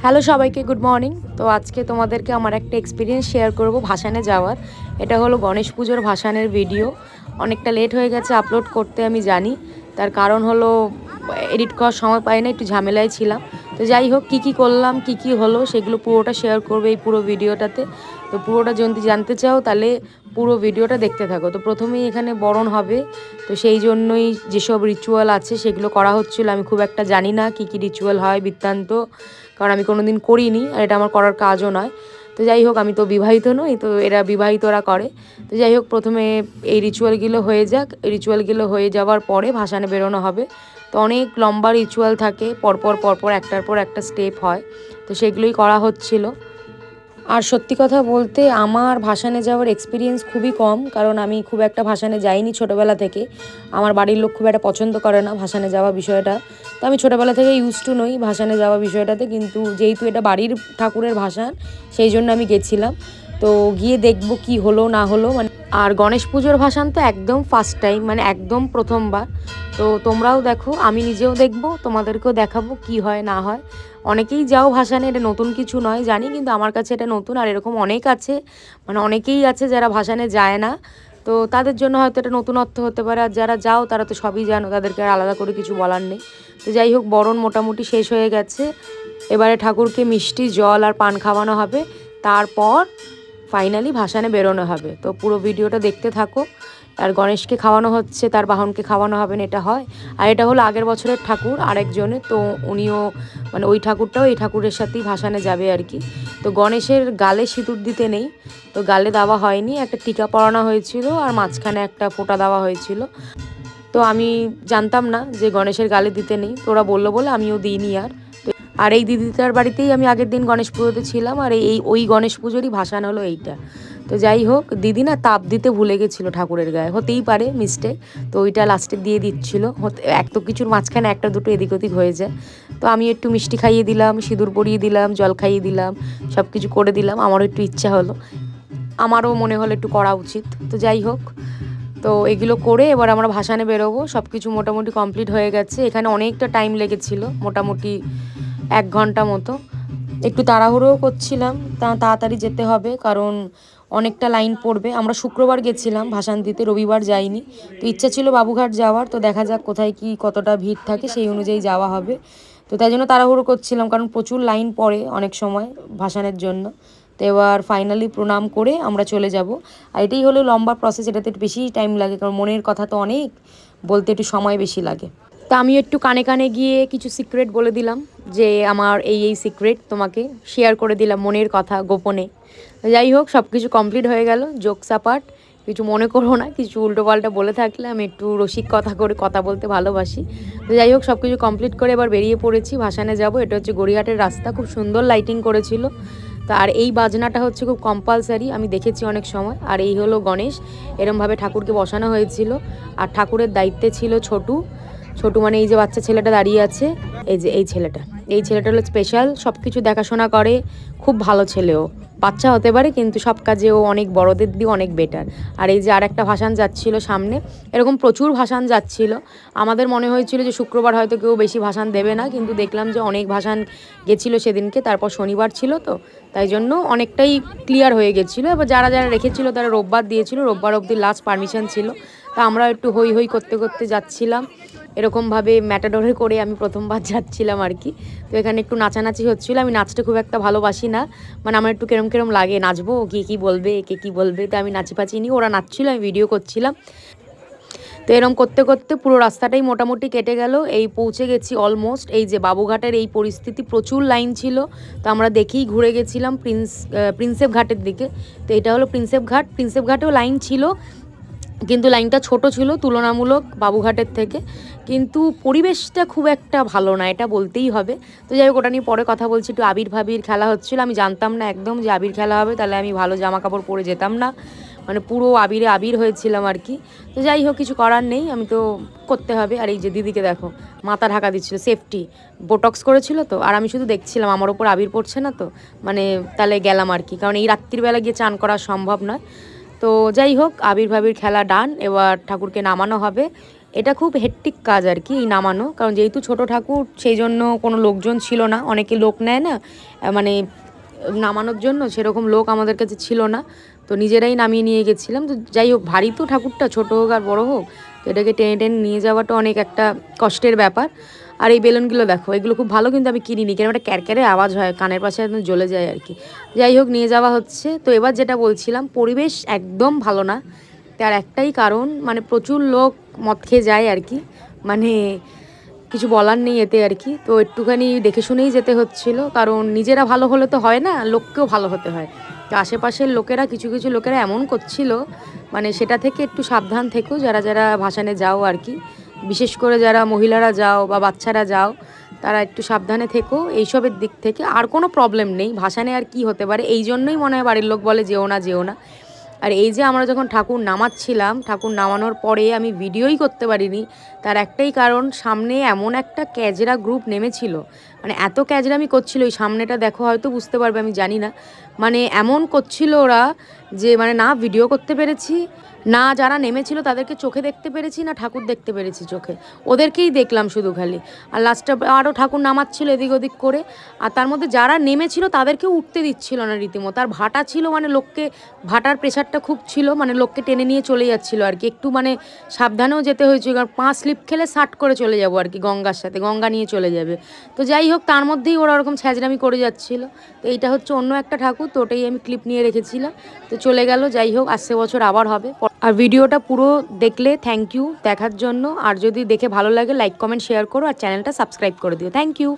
Hello সবাইকে, good morning. তো আজকে তোমাদেরকে আমার একটা এক্সপিরিয়েন্স শেয়ার করব ভাসানে যাওয়ার। এটা হলো গণেশ পুজোর ভাসানের ভিডিও। অনেকটা লেট হয়ে গেছে আপলোড করতে, আমি জানি। তার কারণ হলো এডিট করার সময় পাই না, একটু ঝামেলায় ছিলাম। তো যাই হোক, কী করলাম, কী হলো, সেগুলো পুরোটা শেয়ার করবে এই পুরো ভিডিওটাতে। তো পুরোটা যদি জানতে চাও তাহলে পুরো ভিডিওটা দেখতে থাকো। তো প্রথমেই এখানে বরণ হবে, তো সেই জন্যই যেসব রিচুয়াল আছে সেগুলো করা হচ্ছিল। আমি খুব একটা জানি না কী রিচুয়াল হয় বৃত্তান্ত, কারণ আমি কোনো দিন করিনি আর এটা আমার করার কাজও নয়। তো যাই হোক, আমি তো বিবাহিত নই, তো এরা বিবাহিতরা করে। তো যাই হোক, প্রথমে এই রিচুয়ালগুলো হয়ে যাক। এই রিচুয়ালগুলো হয়ে যাওয়ার পরে ভাসানে বেরোনো হবে। তো অনেক লম্বা রিচুয়াল থাকে, পরপর একটার পর একটা স্টেপ হয়। তো সেগুলোই করা হচ্ছিল। আর সত্যি কথা বলতে আমার ভাসানে যাওয়ার এক্সপিরিয়েন্স খুবই কম, কারণ আমি খুব একটা ভাসানে যাইনি ছোটোবেলা থেকে। আমার বাড়ির লোক খুব একটা পছন্দ করে না ভাসানে যাওয়া বিষয়টা। তো আমি ছোটোবেলা থেকে ইউজ টু নই ভাসানে যাওয়া বিষয়টাতে, কিন্তু যেহেতু এটা বাড়ির ঠাকুরের ভাসান, সেই জন্য আমি গেছিলাম। তো গিয়ে দেখবো কি হলো না হলো। মানে আর গণেশ পুজোর ভাসান তো একদম ফার্স্ট টাইম, মানে একদম প্রথমবার। তো তোমরাও দেখো, আমি নিজেও দেখবো, তোমাদেরকেও দেখাবো কি হয় না হয়। অনেকেই যাও ভাসানে, এটা নতুন কিছু নয় জানি, কিন্তু আমার কাছে এটা নতুন। আর এরকম অনেক আছে, মানে অনেকেই আছে যারা ভাসানে যায় না। তো তাদের জন্য হয়তো এটা নতুনত্ব হতে পারে। আর যারা যাও তারা তো সবই জানো, তাদেরকে আর আলাদা করে কিছু বলার নেই। তো যাই হোক, বরণ মোটামুটি শেষ হয়ে গেছে। এবারে ঠাকুরকে মিষ্টি জল আর পান খাওয়ানো হবে, তারপর ফাইনালি ভাসানে বেরোনো হবে। তো পুরো ভিডিওটা দেখতে থাকো। আর গণেশকে খাওয়ানো হচ্ছে, তার বাহনকে খাওয়ানো হবে না, এটা হয়। আর এটা হলো আগের বছরের ঠাকুর আরেকজনের, তো উনিও মানে ওই ঠাকুরটাও এই ঠাকুরের সাথেই ভাসানে যাবে আর কি। তো গণেশের গালে সিঁদুর দিতে নেই, তো গালে দেওয়া হয়নি, একটা টিকা পরানো হয়েছিল আর মাঝখানে একটা ফোঁটা দেওয়া হয়েছিল। তো আমি জানতাম না যে গণেশের গালে দিতে নেই, তো ওরা বললো বলে আমিও দিইনি। আর এই দিদিটার বাড়িতেই আমি আগের দিন গণেশ পুজোতে ছিলাম, আর ওই গণেশ পুজোরই ভাসান হলো এইটা। তো যাই হোক, দিদি না তাপ দিতে ভুলে গেছিলো ঠাকুরের গায়ে, হতেই পারে মিস্টেক। তো ওইটা লাস্টে দিয়ে দিচ্ছিল, এক তো কিছুর মাঝখানে একটা দুটো এদিক ওদিক হয়ে যায়। তো আমি একটু মিষ্টি খাইয়ে দিলাম, সিঁদুর পরিয়ে দিলাম, জল খাইয়ে দিলাম, সব কিছু করে দিলাম। আমারও একটু ইচ্ছা হলো, আমারও মনে হলো একটু করা উচিত। তো যাই হোক, তো এগুলো করে এবার আমরা ভাসানে বেরোবো। সব কিছু মোটামুটি কমপ্লিট হয়ে গেছে। এখানে অনেকটা টাইম লেগেছিল, মোটামুটি 1 ঘন্টা মতো। একটু তাড়াহুড়োও করছিলাম, তাড়াতাড়ি যেতে হবে, কারণ অনেকটা লাইন পড়বে। আমরা শুক্রবার গেছিলাম ভাসান দিতে, রবিবার যাইনি। তো ইচ্ছা ছিল বাবুঘাট যাওয়ার, তো দেখা যাক কোথায় কি কতটা ভিড় থাকে, সেই অনুযায়ী যাওয়া হবে। তো তাই জন্য তাড়াহুড়ো করছিলাম, কারণ প্রচুর লাইন পড়ে অনেক সময় ভাসানের জন্য। তো এবার ফাইনালি প্রণাম করে আমরা চলে যাব। আর এটাই হলো লম্বা প্রসেস, এটাতে একটু বেশি টাইম লাগে, কারণ মনের কথা তো অনেক, বলতে একটু সময় বেশি লাগে। তা আমি একটু কানে কানে গিয়ে কিছু সিক্রেট বলে দিলাম, যে আমার এই সিক্রেট তোমাকে শেয়ার করে দিলাম, মনের কথা গোপনে। যাই হোক, সব কিছু কমপ্লিট হয়ে গেল। জোকস অ্যাপার্ট, কিছু মনে করো না, কিছু উল্টোপাল্টা বলে থাকলে, আমি একটু রসিক কথা করে কথা বলতে ভালোবাসি। তো যাই হোক, সব কিছু কমপ্লিট করে এবার বেরিয়ে পড়েছি ভাসানে যাব। এটা হচ্ছে গড়িয়াহাটের রাস্তা, খুব সুন্দর লাইটিং করেছিল। তো আর এই বাজনাটা হচ্ছে খুব কম্পালসারি, আমি দেখেছি অনেক সময়। আর এই হলো গণেশ, এরমভাবে ঠাকুরকে বসানো হয়েছিল। আর ঠাকুরের দায়িত্বে ছিল ছোটু। ছোটু মানে এই যে বাচ্চা ছেলেটা দাঁড়িয়ে আছে, এই যে এই ছেলেটা হলো স্পেশাল, সব কিছু দেখাশোনা করে, খুব ভালো ছেলেও। বাচ্চা হতে পারে কিন্তু সব কাজে ও অনেক বড়দের দিয়ে অনেক বেটার। আর এই যে আরেকটা ভাসান যাচ্ছিল সামনে, এরকম প্রচুর ভাসান যাচ্ছিল। আমাদের মনে হয়েছিল যে শুক্রবার হয়তো কেউ বেশি ভাসান দেবে না, কিন্তু দেখলাম যে অনেক ভাসান গেছিলো সেদিনকে। তারপর শনিবার ছিল, তো তাই জন্য অনেকটাই ক্লিয়ার হয়ে গেছিলো। এবার যারা যারা রেখেছিল তারা রোববার দিয়েছিল, রোববার অবধি লাস্ট পারমিশন ছিল। তা আমরা একটু হই হই করতে করতে যাচ্ছিলাম, এরকমভাবে ম্যাটাডোরে করে আমি প্রথমবার যাচ্ছিলাম আর কি। তো এখানে একটু নাচানাচি হচ্ছিলো। আমি নাচতে খুব একটা ভালোবাসি না, মানে আমার একটু কেরম কেরম লাগে, নাচবো কে কী বলবে, কে কী বলবে। তো আমি নাচি পাচি নি, ওরা নাচছিল, আমি ভিডিও করছিলাম। তো এরম করতে করতে পুরো রাস্তাটাই মোটামুটি কেটে গেল। এই পৌঁছে গেছি অলমোস্ট। এই যে বাবুঘাটের এই পরিস্থিতি, প্রচুর লাইন ছিল। তো আমরা দেখেই ঘুরে গেছিলাম প্রিন্সেপ ঘাটের দিকে। তো এটা হলো প্রিন্সেপ ঘাট। প্রিন্সেপ ঘাটেও লাইন ছিল, কিন্তু লাইনটা ছোট ছিল তুলনামূলক বাবুঘাটের থেকে। কিন্তু পরিবেশটা খুব একটা ভালো না, এটা বলতেই হবে। তো যাই হোক, ওটা নিয়ে পরে কথা বলছি। একটু আবির ভাবির খেলা হচ্ছিলো, আমি জানতাম না একদম যে আবির খেলা হবে, তাহলে আমি ভালো জামা কাপড় পরে যেতাম না, মানে পুরো আবিরে আবির হয়েছিলাম আর কি। তো যাই হোক, কিছু করার নেই, আমি তো করতে হবে। আর এই যে দিদিকে দেখো, মাথা ঢাকা দিচ্ছিল, সেফটি বোটক্স করেছিল তো। আর আমি শুধু দেখছিলাম, আমার ওপর আবির পড়ছে না তো, মানে তাহলে গেলাম আর কি, কারণ এই রাত্রিবেলা গিয়ে চান করা সম্ভব নয়। তো যাই হোক, আবির ভাবির খেলা ডান, এবার ঠাকুরকে নামানো হবে। এটা খুব হেক্টিক কাজ আর কি এই নামানো, কারণ যেহেতু ছোট ঠাকুর সেই জন্য কোনো লোকজন ছিল না। অনেকে লোক নেয় না মানে নামানোর জন্য, সেরকম লোক আমাদের কাছে ছিল না, তো নিজেরাই নামিয়ে নিয়ে গেছিলাম। তো যাই হোক, ভারী তো ঠাকুরটা, ছোটো হোক আর বড়ো হোক, তো এটাকে টেনে টেনে নিয়ে যাওয়াটা অনেক একটা কষ্টের ব্যাপার। আর এই বেলুনগুলো দেখো, এগুলো খুব ভালো, কিন্তু আমি কিনিনি, কেন একটা ক্যারক্যারে আওয়াজ হয়, কানের পাশে একদম জ্বলে যায় আর কি। যাই হোক, নিয়ে যাওয়া হচ্ছে। তো এবার যেটা বলছিলাম, পরিবেশ একদম ভালো না। তার একটাই কারণ, মানে প্রচুর লোক মদ খেয়ে যায় আর কি, মানে কিছু বলার নেই এতে আর কি। তো একটুখানি দেখে শুনেই যেতে হচ্ছিল, কারণ নিজেরা ভালো হলে তো হয় না, লোককেও ভালো হতে হয়। তো আশেপাশের লোকেরা, কিছু কিছু লোকেরা এমন করছিল, মানে সেটা থেকে একটু সাবধান থেকো যারা যারা ভাসানে যাও আর কি। বিশেষ করে যারা মহিলারা যাও বা বাচ্চারা যাও, তারা একটু সাবধানে থেকো এইসবের দিক থেকে। আর কোনো প্রবলেম নেই ভাসানে, আর কি হতে পারে, এই জন্যই মনে হয় বাড়ির লোক বলে যেও না যেও না। আর এই যে আমরা যখন ঠাকুর নামাচ্ছিলাম, ঠাকুর নামানোর পরে আমি ভিডিওই করতে পারিনি, তার একটাই কারণ, সামনে এমন একটা ক্যাজরা গ্রুপ নেমেছিল, মানে এত ক্যাজরামি করছিল, ওই সামনেটা দেখো হয়তো বুঝতে পারবে, আমি জানি না, মানে এমন করছিল ওরা যে মানে না ভিডিও করতে পেরেছি, না যারা নেমেছিল তাদেরকে চোখে দেখতে পেরেছি, না ঠাকুর দেখতে পেরেছি চোখে, ওদেরকেই দেখলাম শুধু খালি। আর লাস্টে আরও ঠাকুর নামাচ্ছিল এদিক ওদিক করে, আর তার মধ্যে যারা নেমেছিল তাদেরকেও উঠতে দিচ্ছিল না রীতিমতো। আর ভাটা ছিল, মানে লোককে, ভাটার প্রেশারটা খুব ছিল, মানে লোককে টেনে নিয়ে চলে যাচ্ছিলো আর কি। একটু মানে সাবধানেও যেতে হয়েছে, কারণ 5 স্লিপ খেলে শার্ট করে চলে যাবো আর কি, গঙ্গার সাথে, গঙ্গা নিয়ে চলে যাবে। তো যাই হোক, তার মধ্যেই ওরা ওরকম ছ্যাঁচড়ামি করে যাচ্ছিলো। তো এইটা হচ্ছে অন্য একটা ঠাকুর, তো ওটাই আমি ক্লিপ নিয়ে রেখেছিলাম। তো চলে গেল, যাই হোক, আসছে বছর আবার হবে। আর ভিডিওটা পুরো দেখলে থ্যাংক ইউ দেখার জন্য। আর যদি দেখে ভালো লাগে, লাইক কমেন্ট শেয়ার করো, আর চ্যানেলটা সাবস্ক্রাইব করে দিও। Thank you.